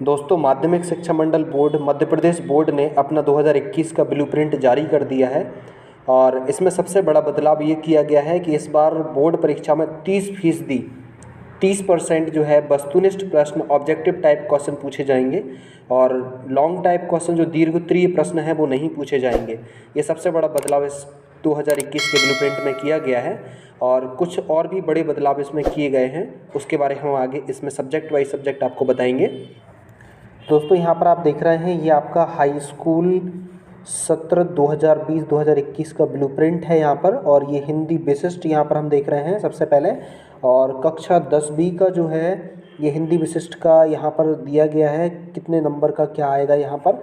दोस्तों, माध्यमिक शिक्षा मंडल बोर्ड मध्य प्रदेश बोर्ड ने अपना 2021 का ब्लूप्रिंट जारी कर दिया है। और इसमें सबसे बड़ा बदलाव ये किया गया है कि इस बार बोर्ड परीक्षा में 30% जो है वस्तुनिष्ठ प्रश्न ऑब्जेक्टिव टाइप क्वेश्चन पूछे जाएंगे और लॉन्ग टाइप क्वेश्चन जो दीर्घोत्तरीय प्रश्न है वो नहीं पूछे जाएंगे। ये सबसे बड़ा बदलाव इस 2021 के ब्लूप्रिंट में किया गया है। और कुछ और भी बड़े बदलाव इसमें किए गए हैं, उसके बारे में हम आगे इसमें सब्जेक्ट वाइज सब्जेक्ट आपको बताएंगे। दोस्तों, यहाँ पर आप देख रहे हैं ये आपका हाई स्कूल सत्र 2020-2021 का ब्लूप्रिंट है यहाँ पर। और ये हिंदी विशिष्ट यहाँ पर हम देख रहे हैं सबसे पहले। और कक्षा 10B का जो है ये हिंदी विशिष्ट का यहाँ पर दिया गया है, कितने नंबर का क्या आएगा यहाँ पर।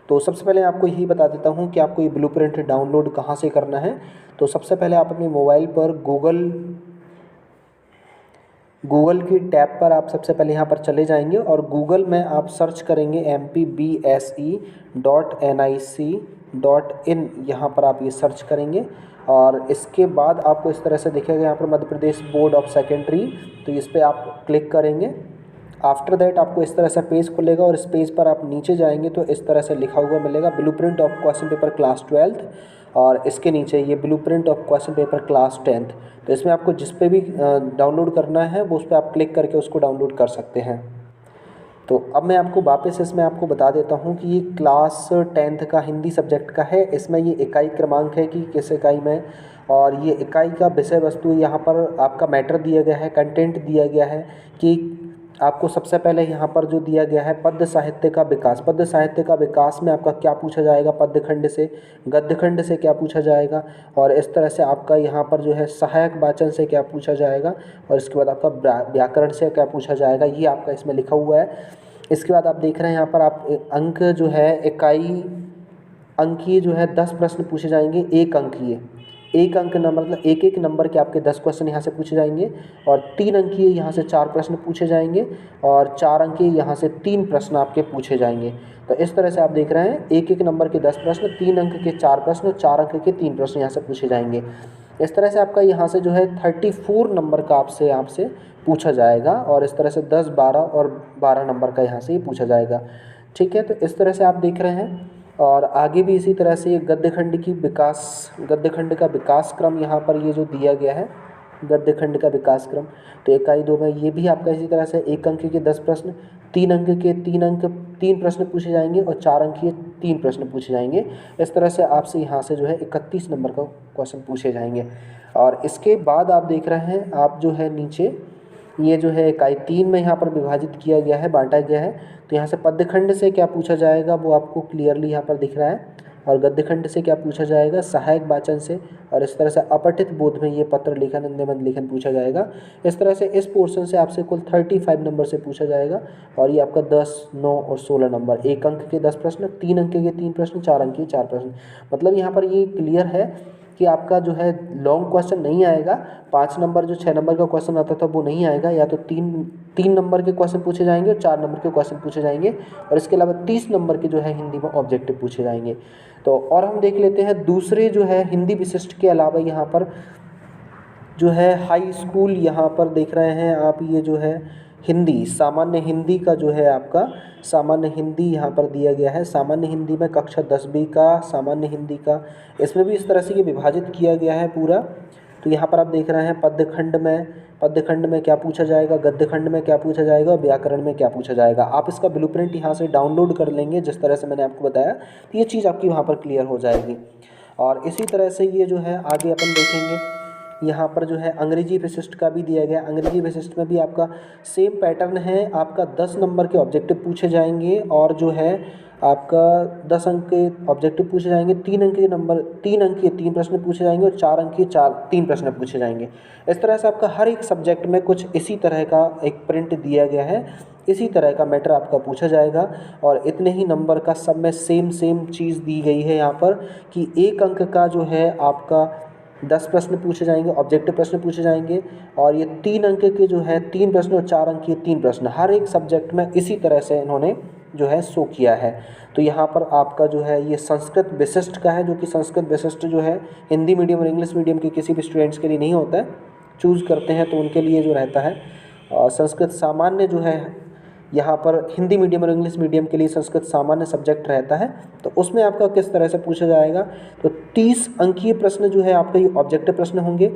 तो सबसे पहले आपको यही बता देता हूँ कि आपको ये ब्लूप्रिंट डाउनलोड कहाँ से करना है। तो सबसे पहले आप अपने मोबाइल पर गूगल की टैब पर आप सबसे पहले यहाँ पर चले जाएंगे और गूगल में आप सर्च करेंगे mpbse.nic.in, यहाँ पर आप ये सर्च करेंगे। और इसके बाद आपको इस तरह से दिखेगा यहाँ पर Madhya Pradesh board of secondary, तो इस पर आप क्लिक करेंगे। आफ्टर दैट आपको इस तरह से पेज खुलेगा और इस पेज पर आप नीचे जाएंगे तो इस तरह से लिखा हुआ मिलेगा blueprint of question paper class 12th। और इसके नीचे ये blueprint of question paper class 10th। तो इसमें आपको जिस पे भी डाउनलोड करना है वो उस पर आप क्लिक करके उसको डाउनलोड कर सकते हैं। तो अब मैं आपको वापस इसमें आपको बता देता हूँ कि ये क्लास 10th का हिंदी सब्जेक्ट का है। इसमें ये इकाई क्रमांक है कि किस इकाई में, और ये इकाई का विषय वस्तु यहाँ पर आपका मैटर दिया गया है, कंटेंट दिया गया है कि आपको सबसे पहले यहाँ पर जो दिया गया है पद्य साहित्य का विकास। पद्य साहित्य का विकास में आपका क्या पूछा जाएगा, पद्य खंड से, गद्य खंड से क्या पूछा जाएगा, और इस तरह से आपका यहाँ पर जो है सहायक वाचन से क्या पूछा जाएगा, और इसके बाद आपका व्याकरण से क्या पूछा जाएगा, ये आपका इसमें लिखा हुआ है। इसके बाद आप देख रहे हैं यहाँ पर आप अंक जो है इकाई अंकीय जो है 10 प्रश्न पूछे जाएंगे, एक अंकीय। एक अंक नंबर मतलब एक एक नंबर के आपके 10 क्वेश्चन यहाँ से पूछे जाएंगे। और 3 अंकीय यहाँ से 4 प्रश्न पूछे जाएंगे और 4 अंकीय यहाँ से 3 प्रश्न आपके पूछे जाएंगे। तो इस तरह से आप देख रहे हैं एक एक नंबर के 10 प्रश्न, 3 अंक के 4 प्रश्न, 4 अंक के 3 प्रश्न यहाँ से पूछे जाएंगे। इस तरह से आपका यहाँ से जो है 34 नंबर का आपसे पूछा जाएगा। और इस तरह से 10, 12 और 12 नंबर का यहाँ से ही पूछा जाएगा। ठीक है, तो इस तरह से आप देख रहे हैं। और आगे भी इसी तरह से ये गद्य खंड का विकास क्रम यहाँ पर ये जो दिया गया है गद्य खंड का विकास क्रम। तो इकाई 2 में ये भी आपका इसी तरह से एक अंक के 10 प्रश्न, 3 अंक के 3 प्रश्न पूछे जाएंगे और 4 अंक के 3 प्रश्न पूछे जाएंगे। इस तरह से आपसे यहाँ से जो है 31 नंबर का क्वेश्चन पूछे जाएंगे। और इसके बाद आप देख रहे हैं आप जो है नीचे ये जो है इकाई 3 में यहाँ पर विभाजित किया गया है, बांटा गया है। तो यहाँ से पद्य खंड से क्या पूछा जाएगा वो आपको क्लियरली यहाँ पर दिख रहा है। और गद्य खंड से क्या पूछा जाएगा, सहायक वाचन से। और इस तरह से अपठित बोध में ये पत्र लेखन, निबंध लेखन पूछा जाएगा। इस तरह से इस पोर्शन से आपसे कुल 35 नंबर से पूछा जाएगा। और ये आपका 10, 9 और 16 नंबर, एक अंक के 10 प्रश्न, 3 अंक के 3 प्रश्न, 4 अंक के 4 प्रश्न। मतलब यहाँ पर ये क्लियर है कि आपका जो है लॉन्ग क्वेश्चन नहीं आएगा। 5 नंबर जो 6 नंबर का क्वेश्चन आता था वो नहीं आएगा, या तो 3 नंबर के क्वेश्चन पूछे जाएंगे और 4 नंबर के क्वेश्चन पूछे जाएंगे। और इसके अलावा 30 नंबर के जो है हिंदी में ऑब्जेक्टिव पूछे जाएंगे। तो और हम देख लेते हैं दूसरे जो है हिंदी विशिष्ट के अलावा यहाँ पर जो है हाई स्कूल, यहाँ पर देख रहे हैं आप ये जो है हिंदी, सामान्य हिंदी का जो है आपका सामान्य हिंदी यहाँ पर दिया गया है। सामान्य हिंदी में कक्षा 10B का सामान्य हिंदी का, इसमें भी इस तरह से ये विभाजित किया गया है पूरा। तो यहाँ पर आप देख रहे हैं पद्य खंड में क्या पूछा जाएगा, गद्य खंड में क्या पूछा जाएगा और व्याकरण में क्या पूछा जाएगा। आप इसका ब्लूप्रिंट यहाँ से डाउनलोड कर लेंगे जिस तरह से मैंने आपको बताया, तो ये चीज़ आपकी वहाँ पर क्लियर हो जाएगी। और इसी तरह से ये जो है आगे अपन देखेंगे, यहाँ पर जो है अंग्रेजी विशिष्ट का भी दिया गया। अंग्रेजी विशिष्ट में भी आपका सेम पैटर्न है, आपका 10 नंबर के ऑब्जेक्टिव पूछे जाएंगे और जो है आपका 10 अंक के ऑब्जेक्टिव पूछे जाएंगे, 3 अंक के 3 प्रश्न पूछे जाएंगे और 4 अंक के 3 प्रश्न पूछे जाएंगे। इस तरह से आपका हर एक सब्जेक्ट में कुछ इसी तरह का एक प्रिंट दिया गया है, इसी तरह का मैटर आपका पूछा जाएगा। और इतने ही नंबर का सब में सेम चीज़ दी गई है यहाँ पर कि एक अंक का जो है आपका 10 प्रश्न पूछे जाएंगे, ऑब्जेक्टिव प्रश्न पूछे जाएंगे। और ये 3 अंक के जो है 3 प्रश्न और 4 अंक के 3 प्रश्न हर एक सब्जेक्ट में इसी तरह से इन्होंने जो है शो किया है। तो यहाँ पर आपका जो है ये संस्कृत विशिष्ट का है, जो कि संस्कृत विशिष्ट जो है हिंदी मीडियम और इंग्लिश मीडियम के किसी भी स्टूडेंट्स के लिए नहीं होता है, चूज़ करते हैं तो उनके लिए जो रहता है। संस्कृत सामान्य जो है यहाँ पर हिंदी मीडियम और इंग्लिश मीडियम के लिए संस्कृत सामान्य सब्जेक्ट रहता है, तो उसमें आपका किस तरह से पूछा जाएगा। तो 30 अंकीय प्रश्न जो है आपका ये ऑब्जेक्टिव प्रश्न होंगे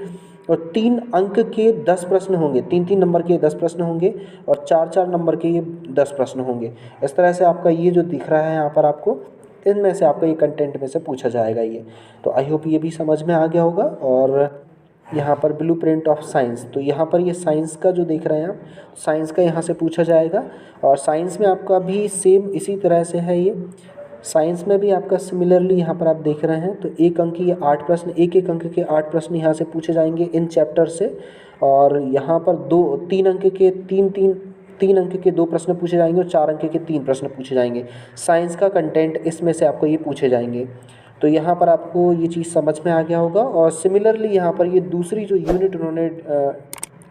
और 3 अंक के 10 प्रश्न होंगे, 3-3 नंबर के 10 प्रश्न होंगे और 4-4 नंबर के ये 10 प्रश्न होंगे। इस तरह से आपका ये जो दिख रहा है यहाँ पर आपको, इनमें से आपका ये कंटेंट में से पूछा जाएगा ये। तो आई होप ये भी समझ में आ गया होगा। और यहाँ पर ब्लूप्रिंट ऑफ साइंस, तो यहाँ पर ये साइंस का जो देख रहे हैं आप, साइंस का यहाँ से पूछा जाएगा। और साइंस में आपका भी सेम इसी तरह से है ये। साइंस में भी आपका सिमिलरली यहाँ पर आप देख रहे हैं, तो 1 अंक के 8 प्रश्न, 1-1 अंक के 8 प्रश्न यहाँ से पूछे जाएंगे इन चैप्टर से। और यहाँ पर 3 अंक के 3 अंक के 2 प्रश्न पूछे जाएंगे और 4 अंक के 3 प्रश्न पूछे जाएंगे। साइंस का कंटेंट इसमें से आपको ये पूछे जाएंगे। तो यहाँ पर आपको ये चीज़ समझ में आ गया होगा। और सिमिलरली यहाँ पर ये दूसरी जो यूनिट उन्होंने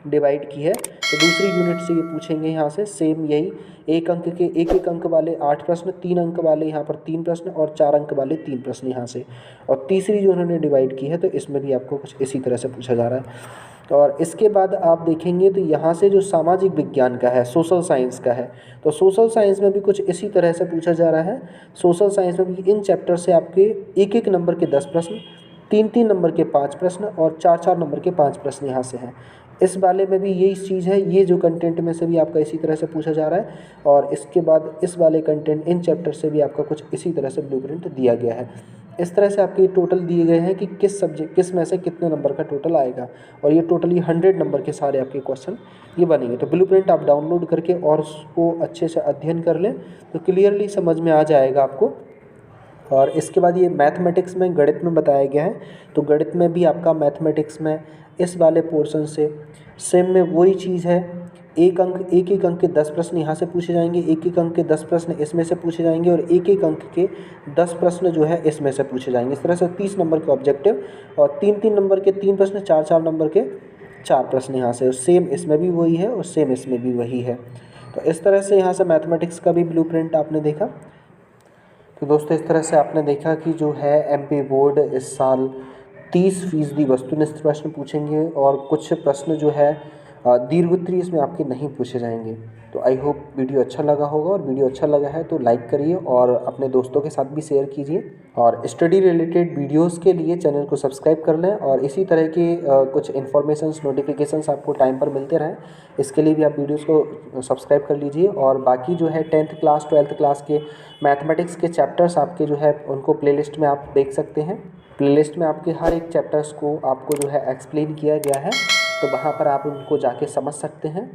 डिवाइड की है, तो दूसरी यूनिट से ये पूछेंगे यहाँ से सेम यही 1 अंक के 1-1 अंक वाले 8 प्रश्न, 3 अंक वाले यहाँ पर 3 प्रश्न और 4 अंक वाले 3 प्रश्न यहाँ से। और तीसरी जो उन्होंने डिवाइड की है, तो इसमें भी आपको कुछ इसी तरह से पूछा जा रहा है। और इसके बाद आप देखेंगे तो यहाँ से जो सामाजिक विज्ञान का है, सोशल साइंस का है, तो सोशल साइंस में भी कुछ इसी तरह से पूछा जा रहा है। सोशल साइंस में भी इन चैप्टर से आपके 1-1 नंबर के 10 प्रश्न, 3-3 नंबर के 5 प्रश्न और 4-4 नंबर के 5 प्रश्न यहाँ से हैं। इस वाले में भी यही चीज़ है, ये जो कंटेंट में से भी आपका इसी तरह से पूछा जा रहा है। और इसके बाद इस वाले कंटेंट इन चैप्टर से भी आपका कुछ इसी तरह से ब्लूप्रिंट दिया गया है। इस तरह से आपके टोटल दिए गए हैं कि किस में से कितने नंबर का टोटल आएगा। और ये टोटली 100 नंबर के सारे आपके क्वेश्चन ये बनेंगे। तो ब्लूप्रिंट आप डाउनलोड करके और उसको अच्छे से अध्ययन कर लें तो क्लियरली समझ में आ जाएगा आपको। और इसके बाद ये मैथमेटिक्स में, गणित में बताया गया है। तो गणित में भी आपका मैथमेटिक्स में इस वाले पोर्शन से सेम में वही चीज़ है। 1 अंक के 10 प्रश्न यहाँ से पूछे जाएंगे, 1-1 अंक के 10 प्रश्न इसमें से पूछे जाएंगे और 1-1 अंक के 10 प्रश्न जो है इसमें से पूछे जाएंगे। इस तरह से 30 नंबर के ऑब्जेक्टिव और 3-3 नंबर के 3 प्रश्न, 4-4 नंबर के 4 प्रश्न यहाँ से। सेम इसमें भी वही है और सेम इसमें भी वही है। तो इस तरह से यहाँ से मैथमेटिक्स का भी ब्लूप्रिंट आपने देखा। तो दोस्तों इस तरह से आपने देखा कि जो है एमपी बोर्ड इस साल 30% वस्तुनिष्ठ प्रश्न पूछेंगे और कुछ प्रश्न जो है दीर्घोत्तरीय इसमें आपके नहीं पूछे जाएंगे। तो आई होप वीडियो अच्छा लगा होगा, और वीडियो अच्छा लगा है तो लाइक करिए और अपने दोस्तों के साथ भी शेयर कीजिए। और स्टडी रिलेटेड वीडियोस के लिए चैनल को सब्सक्राइब कर लें और इसी तरह के कुछ इन्फॉर्मेशंस, नोटिफिकेशंस आपको टाइम पर मिलते रहें, इसके लिए भी आप वीडियोस को सब्सक्राइब कर लीजिए। और बाकी जो है 10th क्लास 12th क्लास के मैथमेटिक्स के चैप्टर्स आपके जो है उनको प्लेलिस्ट में आप देख सकते हैं। प्लेलिस्ट में आपके हर एक चैप्टर्स को आपको जो है एक्सप्लेन किया गया है, तो वहाँ पर आप उनको जाके समझ सकते हैं।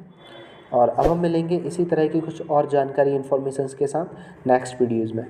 और अब हम मिलेंगे इसी तरह की कुछ और जानकारी इन्फॉर्मेशंस के साथ नेक्स्ट वीडियोज़ में।